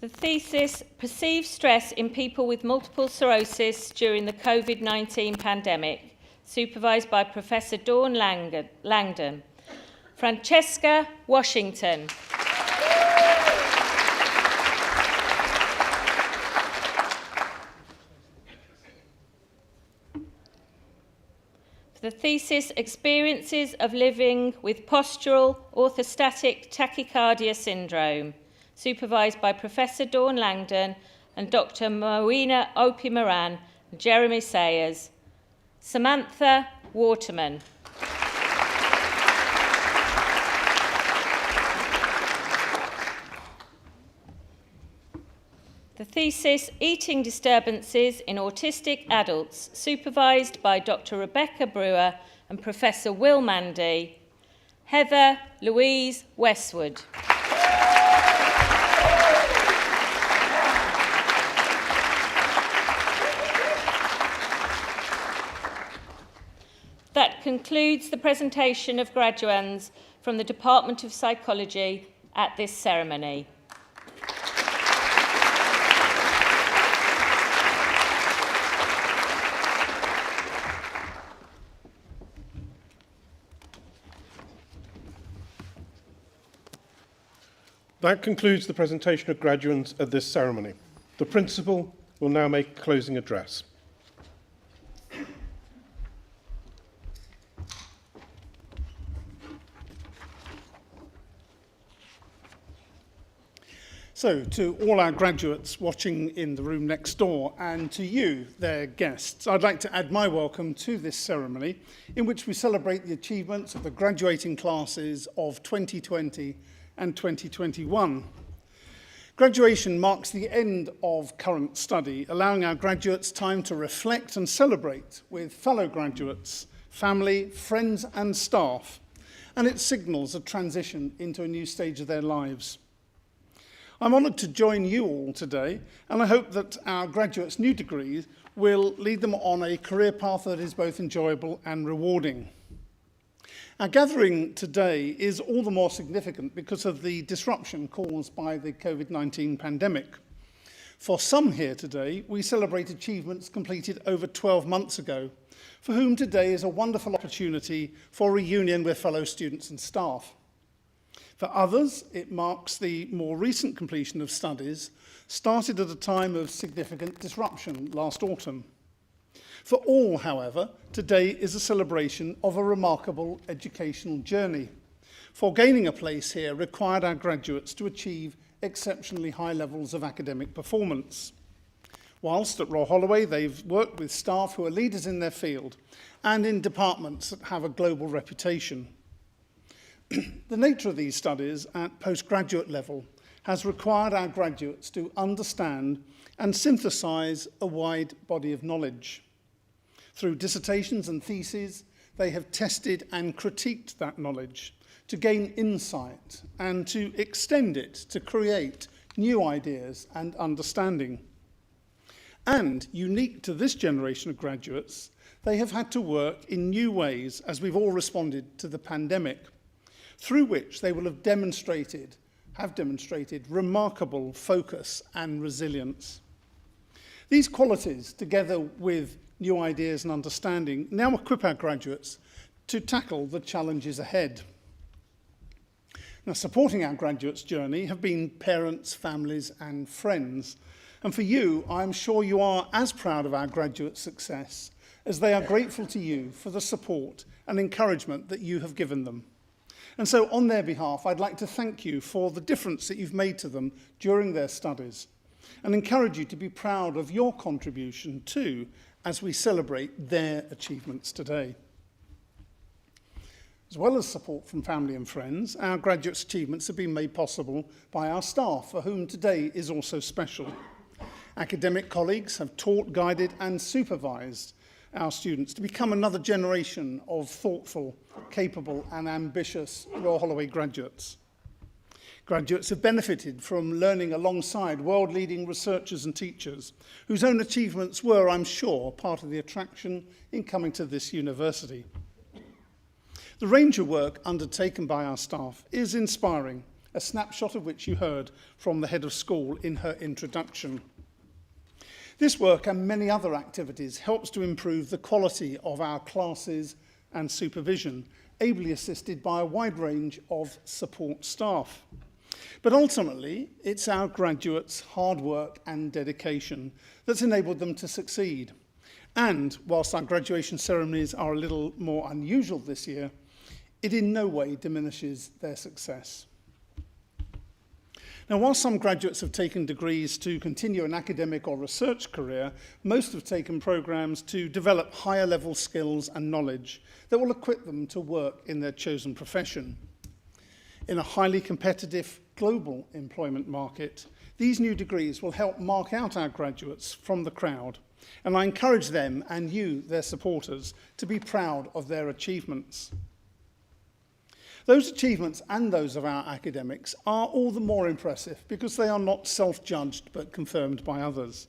The thesis, Perceived Stress in People with Multiple Sclerosis During the COVID-19 Pandemic, supervised by Professor Dawn Langdon. Francesca Washington. For the thesis, Experiences of Living with Postural Orthostatic Tachycardia Syndrome, supervised by Professor Dawn Langdon and Dr. Moina Opie-Moran and Jeremy Sayers. Samantha Waterman. The thesis, Eating Disturbances in Autistic Adults, supervised by Dr. Rebecca Brewer and Professor Will Mandy. Heather Louise Westwood. That that concludes the presentation of graduands from the Department of Psychology at this ceremony. That concludes the presentation of graduands at this ceremony. The Principal will now make a closing address. So, to all our graduates watching in the room next door and to you, their guests, I'd like to add my welcome to this ceremony in which we celebrate the achievements of the graduating classes of 2020 and 2021. Graduation marks the end of current study, allowing our graduates time to reflect and celebrate with fellow graduates, family, friends and staff, and it signals a transition into a new stage of their lives. I'm honoured to join you all today, and I hope that our graduates' new degrees will lead them on a career path that is both enjoyable and rewarding. Our gathering today is all the more significant because of the disruption caused by the COVID-19 pandemic. For some here today, we celebrate achievements completed over 12 months ago, for whom today is a wonderful opportunity for reunion with fellow students and staff. For others, it marks the more recent completion of studies started at a time of significant disruption last autumn. For all, however, today is a celebration of a remarkable educational journey. For gaining a place here required our graduates to achieve exceptionally high levels of academic performance. Whilst at Royal Holloway, they've worked with staff who are leaders in their field and in departments that have a global reputation. The nature of these studies at postgraduate level has required our graduates to understand and synthesize a wide body of knowledge. Through dissertations and theses, they have tested and critiqued that knowledge to gain insight and to extend it to create new ideas and understanding. And unique to this generation of graduates, they have had to work in new ways as we've all responded to the pandemic, through which they will have demonstrated remarkable focus and resilience. These qualities, together with new ideas and understanding, now equip our graduates to tackle the challenges ahead. Now, supporting our graduates' journey have been parents, families, and friends. And for you, I'm sure you are as proud of our graduates' success as they are grateful to you for the support and encouragement that you have given them. And so on their behalf, I'd like to thank you for the difference that you've made to them during their studies and encourage you to be proud of your contribution too as we celebrate their achievements today. As well as support from family and friends, our graduates' achievements have been made possible by our staff, for whom today is also special. Academic colleagues have taught, guided and supervised our students to become another generation of thoughtful, capable and ambitious Royal Holloway graduates. Graduates have benefited from learning alongside world-leading researchers and teachers, whose own achievements were, I'm sure, part of the attraction in coming to this university. The range of work undertaken by our staff is inspiring, a snapshot of which you heard from the head of school in her introduction. This work and many other activities helps to improve the quality of our classes and supervision, ably assisted by a wide range of support staff. But ultimately, it's our graduates' hard work and dedication that's enabled them to succeed. And whilst our graduation ceremonies are a little more unusual this year, it in no way diminishes their success. Now, while some graduates have taken degrees to continue an academic or research career, most have taken programs to develop higher level skills and knowledge that will equip them to work in their chosen profession. In a highly competitive global employment market, these new degrees will help mark out our graduates from the crowd, and I encourage them and you, their supporters, to be proud of their achievements. Those achievements and those of our academics are all the more impressive because they are not self-judged but confirmed by others.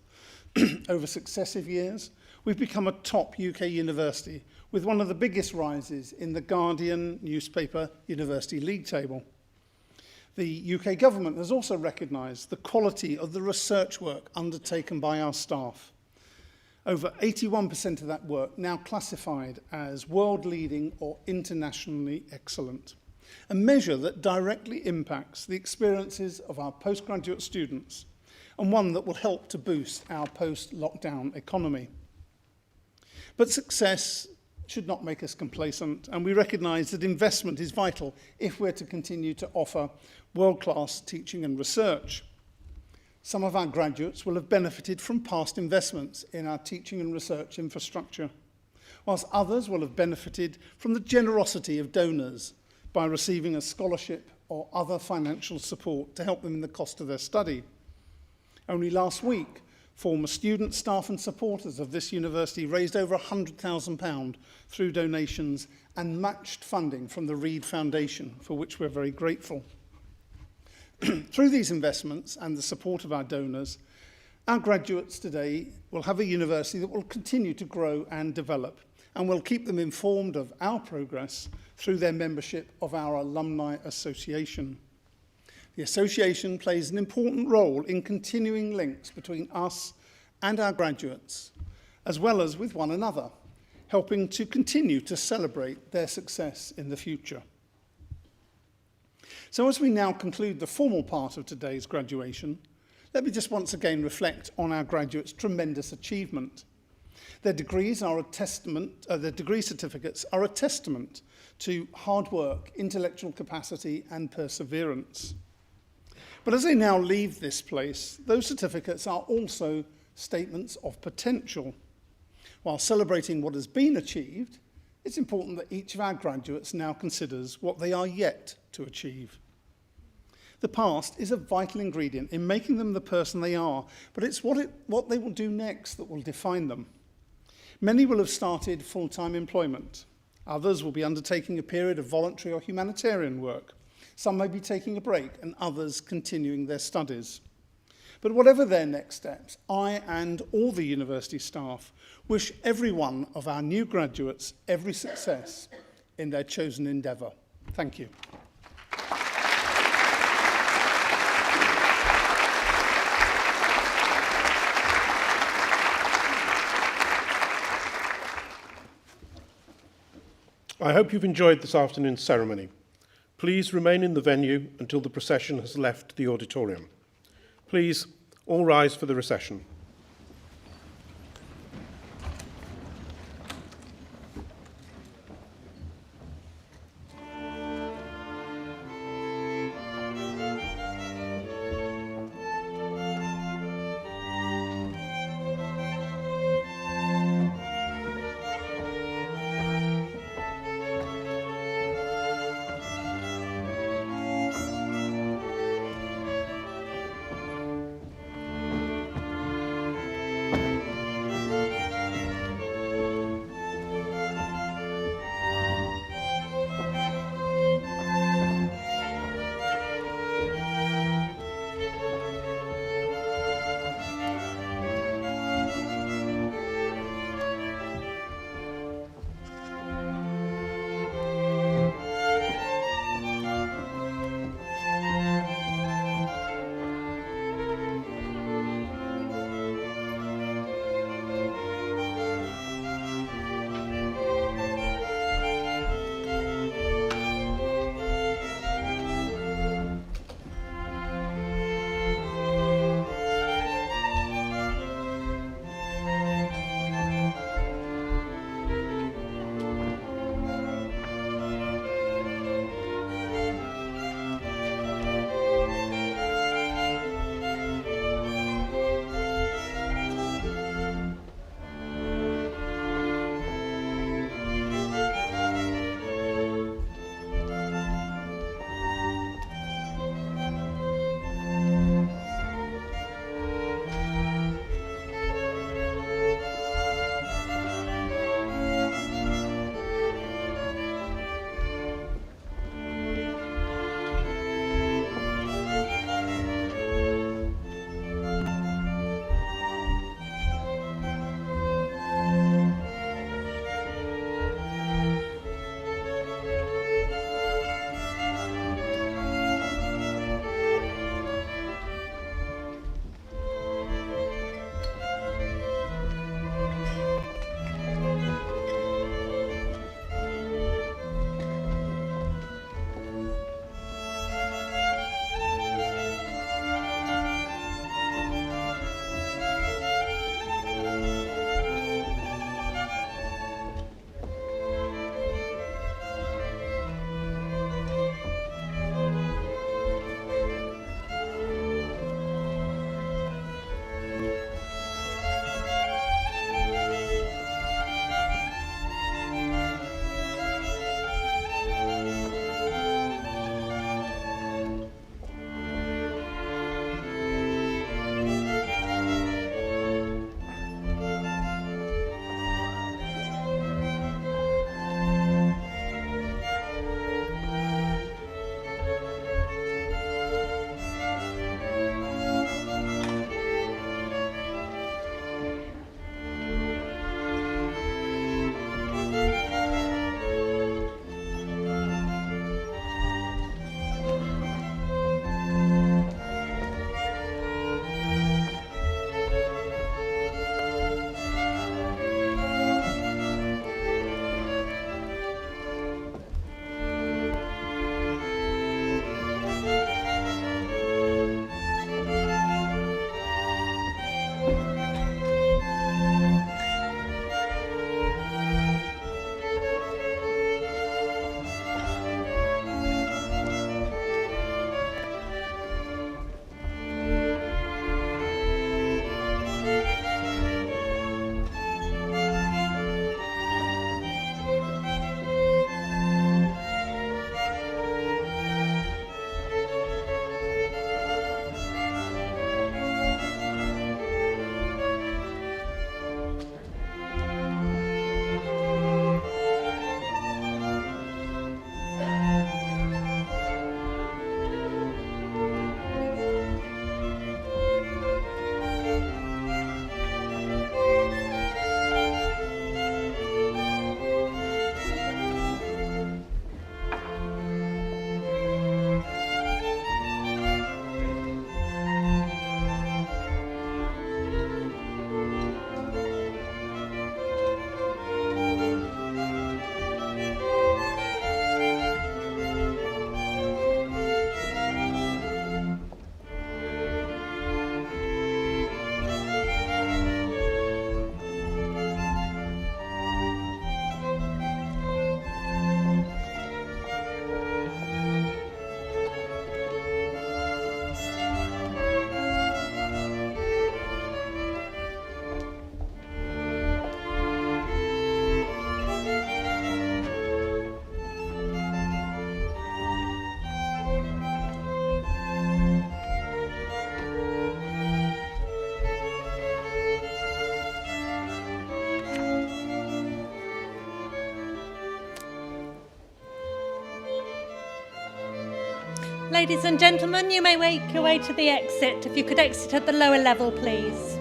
Over successive years, we've become a top UK university with one of the biggest rises in the Guardian newspaper University League table. The UK government has also recognised the quality of the research work undertaken by our staff. Over 81% of that work now classified as world-leading or internationally excellent, a measure that directly impacts the experiences of our postgraduate students and one that will help to boost our post-lockdown economy. But success should not make us complacent, and we recognise that investment is vital if we're to continue to offer world-class teaching and research. Some of our graduates will have benefited from past investments in our teaching and research infrastructure, whilst others will have benefited from the generosity of donors by receiving a scholarship or other financial support to help them in the cost of their study. Only last week, former students, staff and supporters of this university raised over £100,000 through donations and matched funding from the Reed Foundation, for which we're very grateful. Through these investments and the support of our donors, our graduates today will have a university that will continue to grow and develop, and will keep them informed of our progress through their membership of our Alumni Association. The association plays an important role in continuing links between us and our graduates, as well as with one another, helping to continue to celebrate their success in the future. So as we now conclude the formal part of today's graduation, let me just once again reflect on our graduates' tremendous achievement. Their degree certificates are a testament to hard work, intellectual capacity and perseverance. But as they now leave this place, those certificates are also statements of potential. While celebrating what has been achieved, it's important that each of our graduates now considers what they are yet to achieve. The past is a vital ingredient in making them the person they are, but it's what they will do next that will define them. Many will have started full-time employment. Others will be undertaking a period of voluntary or humanitarian work. Some may be taking a break and others continuing their studies. But whatever their next steps, I and all the university staff wish every one of our new graduates every success in their chosen endeavour. Thank you. I hope you've enjoyed this afternoon's ceremony. Please remain in the venue until the procession has left the auditorium. Please all rise for the recession. Ladies and gentlemen, you may make your way to the exit. If you could exit at the lower level, please.